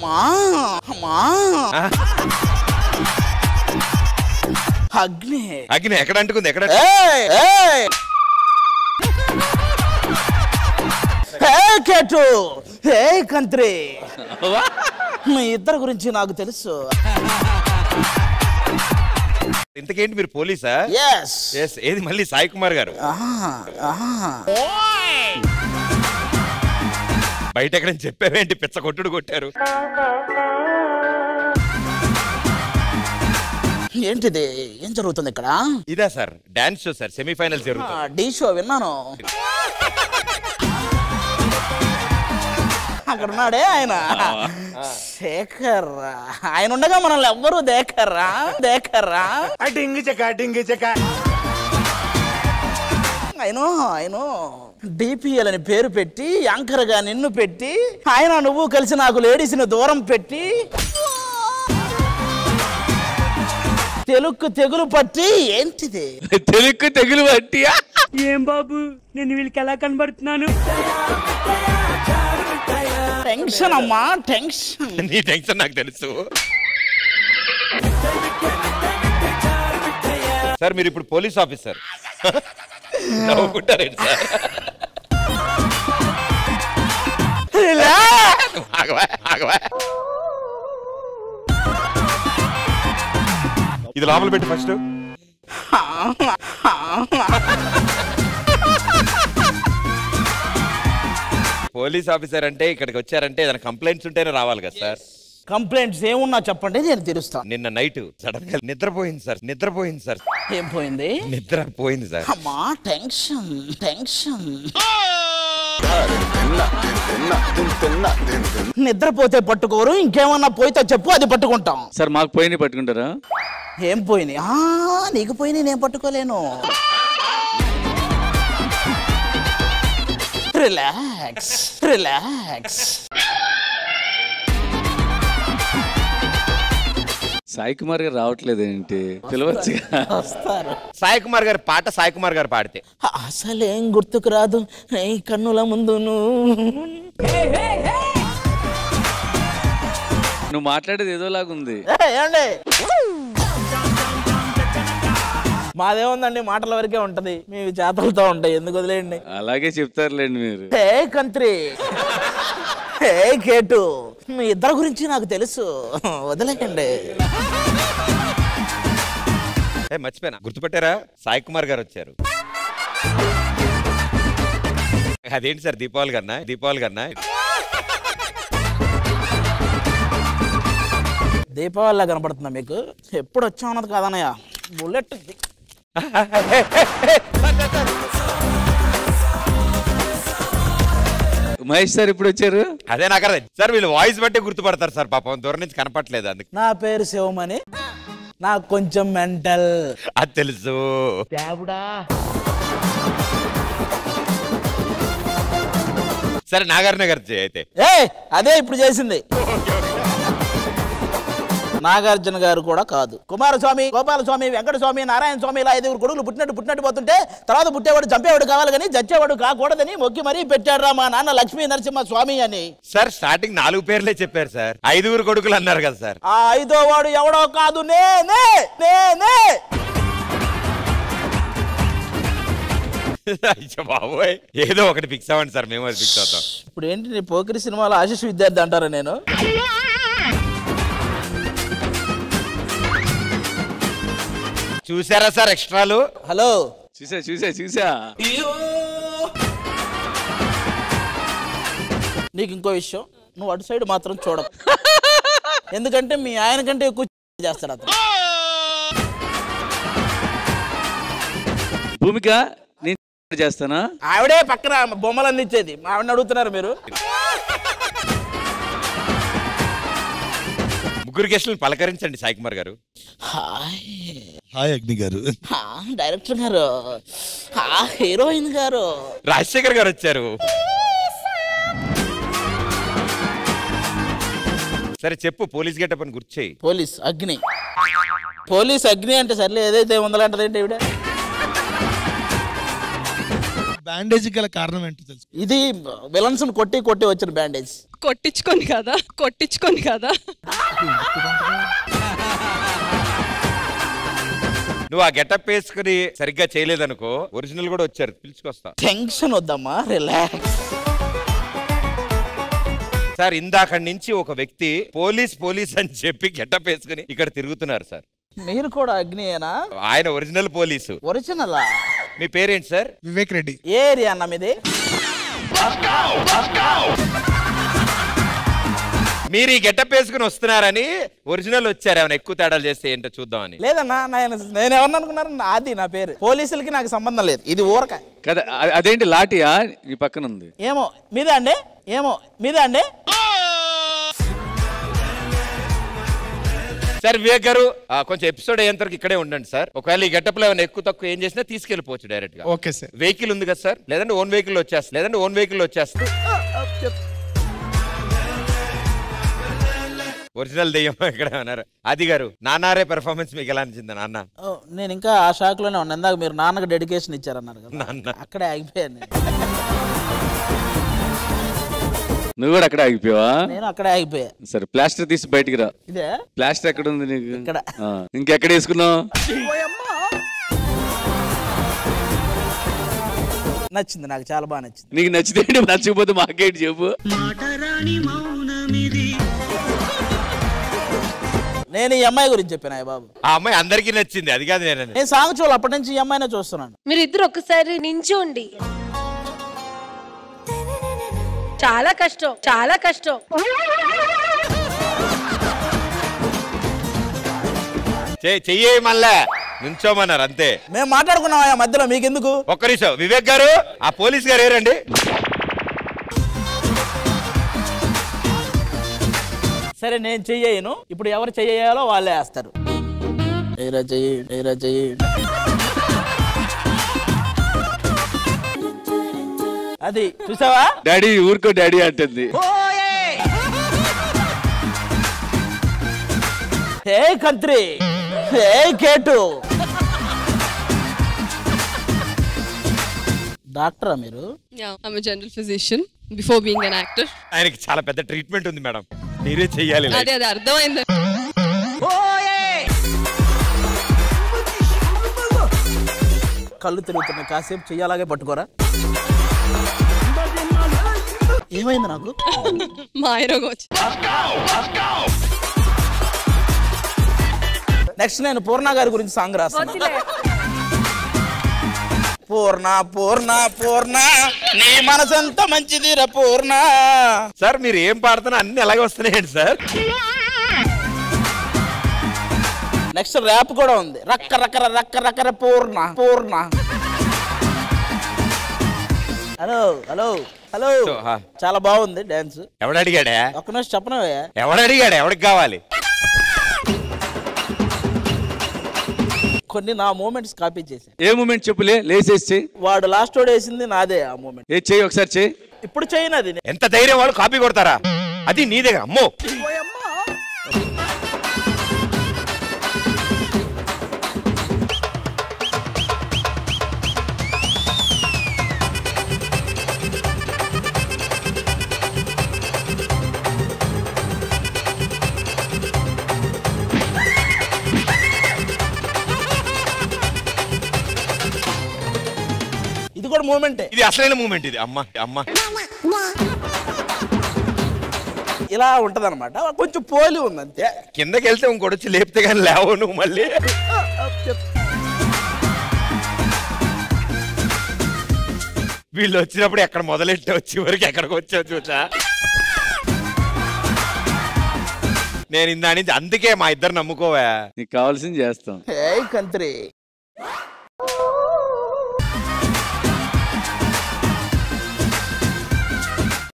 అమ్మా అమ్మా అగ్ని అగ్ని ఎక్కడ అంటుకుంది ఎక్కడ కేటు హే కంత్రి మీ ఇద్దరి గురించి నాకు తెలుసు. ఇంతకేంటి మీరు పోలీసా? yes yes ఏది మళ్ళీ సాయి కుమార్ గారు బయట ఎక్కడ చెప్పావేంటి పిచ్చ కొట్టుడు కొట్టారు? ఏంటిది ఏం జరుగుతుంది ఇక్కడ? ఇదా sir dance show sir semi-final జరుగుతుంది. డి షో విన్నాను. అక్కడ ఉన్నాడే ఆయన శేఖర్. ఆయన ఉండగా మనల్ని ఎవ్వరూ దేకర్రా దేకర్రా. ఆయన డిపిఎల్ అని పేరు పెట్టి యాంకర్ గా నిన్ను పెట్టి ఆయన నువ్వు కలిసి నాకు లేడీస్ ని దూరం పెట్టి తెలుక్కు తెగులు పట్టి ఏంటిది తెలుక్కు తెగులు పట్టి ఏం బాబు నేను వీళ్ళకి ఎలా కనబడుతున్నాను? టెన్షన్ అమ్మా టెన్షన్. నీ టెన్షన్ నాకు తెలుసు సార్. మీరు ఇప్పుడు పోలీస్ ఆఫీసర్ నవ్వుకుంటారండి సార్. ఇది లోపల పెట్టి ఫస్ట్. పోలీస్ ఆఫీసర్ అంటే ఇక్కడికి వచ్చారంటే ఏదైనా కంప్లైంట్స్ ఉంటేనే రావాలి కదా సార్. కంప్లైంట్స్ ఏమున్నా చెప్పండి నేను తెలుస్తాను. నిన్న నైట్ సడన్ గా నిద్రపోయింది సార్. ఏం పోయింది? నిద్ర పోయింది సార్. అమ్మా టెన్షన్ టెన్షన్. నిద్రపోతే పట్టుకోరు, ఇంకేమన్నా పోయితే చెప్పు అది పట్టుకుంటాం. సార్ మాకు పోయినాయి పట్టుకుంటారా? ఏం పోయినాయి? నీకు పోయినాయి నేను పట్టుకోలేను. Relax relax. సాయి కుమార్ గారు రావట్లేదు ఏంటి? పిలవచ్చు వస్తారు. సాయి కుమార్ గారి పాట సాయి కుమార్ గారు పాడితే అసలేం గుర్తుకు రాదు ఈ కన్నుల ముందు నువ్వు మాట్లాడేది ఏదోలాగుంది. ఏమండి మాదేముందండి మాటల వరకే ఉంటది, మీ చేతలతో ఉంటాయి, ఎందుకు వదిలేయండి. అలాగే చెప్తారులేండి మీరు. హే కంత్రి హే కేటు మీ ఇద్దరి గురించి నాకు తెలుసు, వదిలేయండి. మర్చిపోయినా, గుర్తుపెట్టారా? సాయి కుమార్ గారు వచ్చారు. అదేంటి సార్ దీపావళి గారినా? దీపావళిలా కనపడుతుందా మీకు? ఎప్పుడు వచ్చా ఉన్నది కాదన్నయ్య బుల్లెట్. మహేష్ సార్ ఇప్పుడు వచ్చారు. అదే నాకు అర్థం సార్. వీళ్ళు వాయిస్ బట్టే గుర్తుపడతారు సార్, పాపం దూరం నుంచి కనపట్లేదు అందుకు. నా పేరు శివమని, నాకు కొంచెం మెంటల్. అది తెలుసు. సరే నాగార్జున గారు అయితే. అదే ఇప్పుడు చేసింది. నాగార్జున గారు కూడా కాదు, కుమారస్వామి, గోపాలస్వామి, వెంకటస్వామి, నారాయణ స్వామి, ఇలా 5 కొడుకులు పుట్టినట్టు పోతుంటే తర్వాత పుట్టేవాడు చంపేవాడు కావాలి కానీ చచ్చేవాడు కాకూడదని మొక్కి మరీ పెట్టాడు రా మా నాన్న లక్ష్మీ నరసింహ స్వామి అని. సార్ స్టార్టింగ్ 4 పేర్లే చెప్పారు సార్, 5 కొడుకులు అన్నారు కదా సార్. ఆ 5వ వాడు ఎవడో కాదు, నేనే. బాబోయ్, ఏదో ఒకటి ఫిక్స్ అవ్వండి సార్, మేము అది ఫిక్స్ అవుతాం. ఇప్పుడు ఏంటి పోకిరి సినిమాలో ఆశీష్ విద్యార్థి అంటారా నేను? చూసారా సార్ ఎక్స్ట్రాలు? హలో చూసా. నీకు ఇంకో విషయం, నువ్వు అటు సైడ్ మాత్రం చూడకు, ఎందుకంటే మీ ఆయన కంటే ఎక్కువ చేస్తాడు అతను. భూమిక నేను చేస్తానా? ఆవిడే పక్కన బొమ్మలు అందించేది, ఆవిడని అడుగుతున్నారు మీరు. ముగ్గురు గెస్టులను పలకరించండి సాయి కుమార్ గారు. హాయ్ అగ్ని గారు. డైరెక్టర్ గారు, హీరోయిన్ గారు, రాజశేఖర్ గారు వచ్చారు. సరే చెప్పు, పోలీస్ గెటప్ అని గుర్తు చేయి. పోలీస్ అగ్ని అంటే సర్లే, ఏదైతే ఉందలంటది ఏంటి ఇవిడ? బ్యాండేజ్ గల కారణం ఏంటో తెలుసు. ఇది విలన్స్ కొట్టి కొట్టి వచ్చిన బ్యాండేజ్. కొట్టించుకొని కదా నువ్వు ఆ గెటప్ వేసుకుని సరిగ్గా చేయలేదనుకో ఒరిజినల్ కూడా వచ్చారు పిలుచుకొస్తా. టెన్షన్ వద్దమ్మా, రిలాక్స్. సార్ ఇందాక నుంచి ఒక వ్యక్తి పోలీస్ అని చెప్పి గెటప్ వేసుకుని ఇక్కడ తిరుగుతున్నారు సార్. మీరు కూడా అగ్నియేనా? ఆయన ఒరిజినల్ పోలీసు. ఒరిజినలా? మీ పేరేంటి సార్? వివేక్ రెడ్డి. ఏ ఏరియా అన్న మీది? మీరు ఈ గెటప్ వేసుకుని వస్తున్నారని ఒరిజినల్ వచ్చారు. ఏమైనా ఎక్కువ తేడాలు చేస్తే ఏంటో చూద్దామని. లేదన్నా, నేను ఎవరిని అనుకున్నారు? అది నా పేరు. పోలీసులకి నాకు సంబంధం లేదు, ఇది ఊరక కదా. అదేంటి లాఠీయా ఈ పక్కన ఉంది? ఏమో మీదే అండి. సార్ వివేక్ గారు కొంచెం ఎపిసోడ్ అయ్యేంతవరకు ఇక్కడే ఉండండి సార్. ఒకవేళ ఈ గెటప్ లో ఏమైనా ఎక్కువ తక్కువ ఏం చేసినా తీసుకెళ్ళిపోవచ్చు డైరెక్ట్ గా. Okay sir. వెహికల్ ఉంది కదా సార్? లేదంటే ఓన్ వెహికల్ వచ్చేస్తా. ఒరిజినల్ దెయ్యం ఇక్కడ ఉన్నారు. అది గారు నాన్నారే పెర్ఫార్మెన్స్ మీకు ఎలా అనిచింది నాన్న? నేను ఇంకా ఆ షాక్ లోనే ఉన్నా. ఇందాక మీరు నాన్నకు డెడికేషన్ ఇచ్చారన్నారు కదా, నాన్న అక్కడే ఆగిపోయాను. నువ్వు కూడా అక్కడే ఆగిపోయావా? నేను అక్కడే ఆగిపోయా. సరే ప్లాస్టర్ తీసి బయటికి రా. ఇదే ప్లాస్టర్ ఎక్కడ ఉంది నీకు? ఇక్కడ. ఇంకెక్కడ వేసుకున్నావు? నచ్చింది, నాకు చాలా బాగా నచ్చింది. నీకు నచ్చితే నచ్చకపోతే మాకేంటి చెప్పు. నేను ఈ అమ్మాయి గురించి చెప్పాను బాబు. ఆ అమ్మాయి అందరికీ నచ్చింది, అది కాదు నేను సాంగ్ చూడాలి అప్పటి నుంచి ఈ అమ్మాయినే చూస్తున్నాను. మీరిద్దరు ఒక్కసారి నించోండి. చాలా కష్టం. చెయ్యే మళ్ళా నుంచోమన్నారు అంతే. మేము మాట్లాడుకున్నాం ఆ మధ్యలో, మీకెందుకు? ఒక్క నిమిషం వివేక్ గారు, ఆ పోలీస్ గారు ఏరండి? సరే నేను చెయ్యను, ఇప్పుడు ఎవరు చెయ్యాలో వాళ్ళే వేస్తారు. అది చూసావా? డాడీ ఊరుకో డాడీ అంటుంది. హే కంత్రి, హే కేటు. డాక్టరా మీరు? I'm a general physician before being an actor. ఆయనకి చాలా పెద్ద ట్రీట్మెంట్ ఉంది మేడం, మీరే చెయ్యాలి. అదే అర్థమైంది. కళ్ళు తిరుగుతున్నాయి, కాసేపు చెయ్యాలాగే పట్టుకోరా. ఏమైంది నాకు? మాయరోగం వచ్చి. నెక్స్ట్ నేను పూర్ణ గారి గురించి సాంగ్ రాస్తాను. పూర్ణ నీ మనసంత మంచిదిరా పూర్ణ. సార్ మీరు ఏం పాడుతున్నా అన్ని అలాగే వస్తున్నాయండి సార్. నెక్స్ట్ ర్యాప్ కూడా ఉంది. రక్క పూర్ణ. హలో చాలా బాగుంది డాన్స్. ఎవడడిగాడా? ఒక్క నిమిషం చెప్పనవే. ఎవడడిగాడా? ఎవడికి కావాలి? కొన్ని నా మూమెంట్స్ కాపీ చేసి. ఏ మూమెంట్ చెప్పులే లేసేసి చెయ్యి. వాడు లాస్ట్ వాడు వేసింది నాదే ఆ మూమెంట్. ఏ చెయ్యి ఒకసారి చెయ్యి. ఇప్పుడు చేయనది. ఎంత ధైర్యం వాళ్ళు కాపీ కొడతారా? అది నీ దగ్గర. అమ్మో ఇది కూడా మూమెంటే. ఇది అసలైన మూమెంట్ ఇది. అమ్మ ఇలా ఉంటది అనమాట, కొంచెం పోలి ఉంది అంతే. కిందకి వెళ్తే ఇంకోటి వచ్చి లేపితే కానీ లేవు నువ్వు మళ్ళీ. వీళ్ళు వచ్చినప్పుడు ఎక్కడ మొదలెట్టి వచ్చి వరకు ఎక్కడికి వచ్చావు చూసా. నేను ఇందా నుంచి అందుకే మా ఇద్దరు నమ్ముకోవా. నీకు కావాల్సింది చేస్తాం. కంత్రి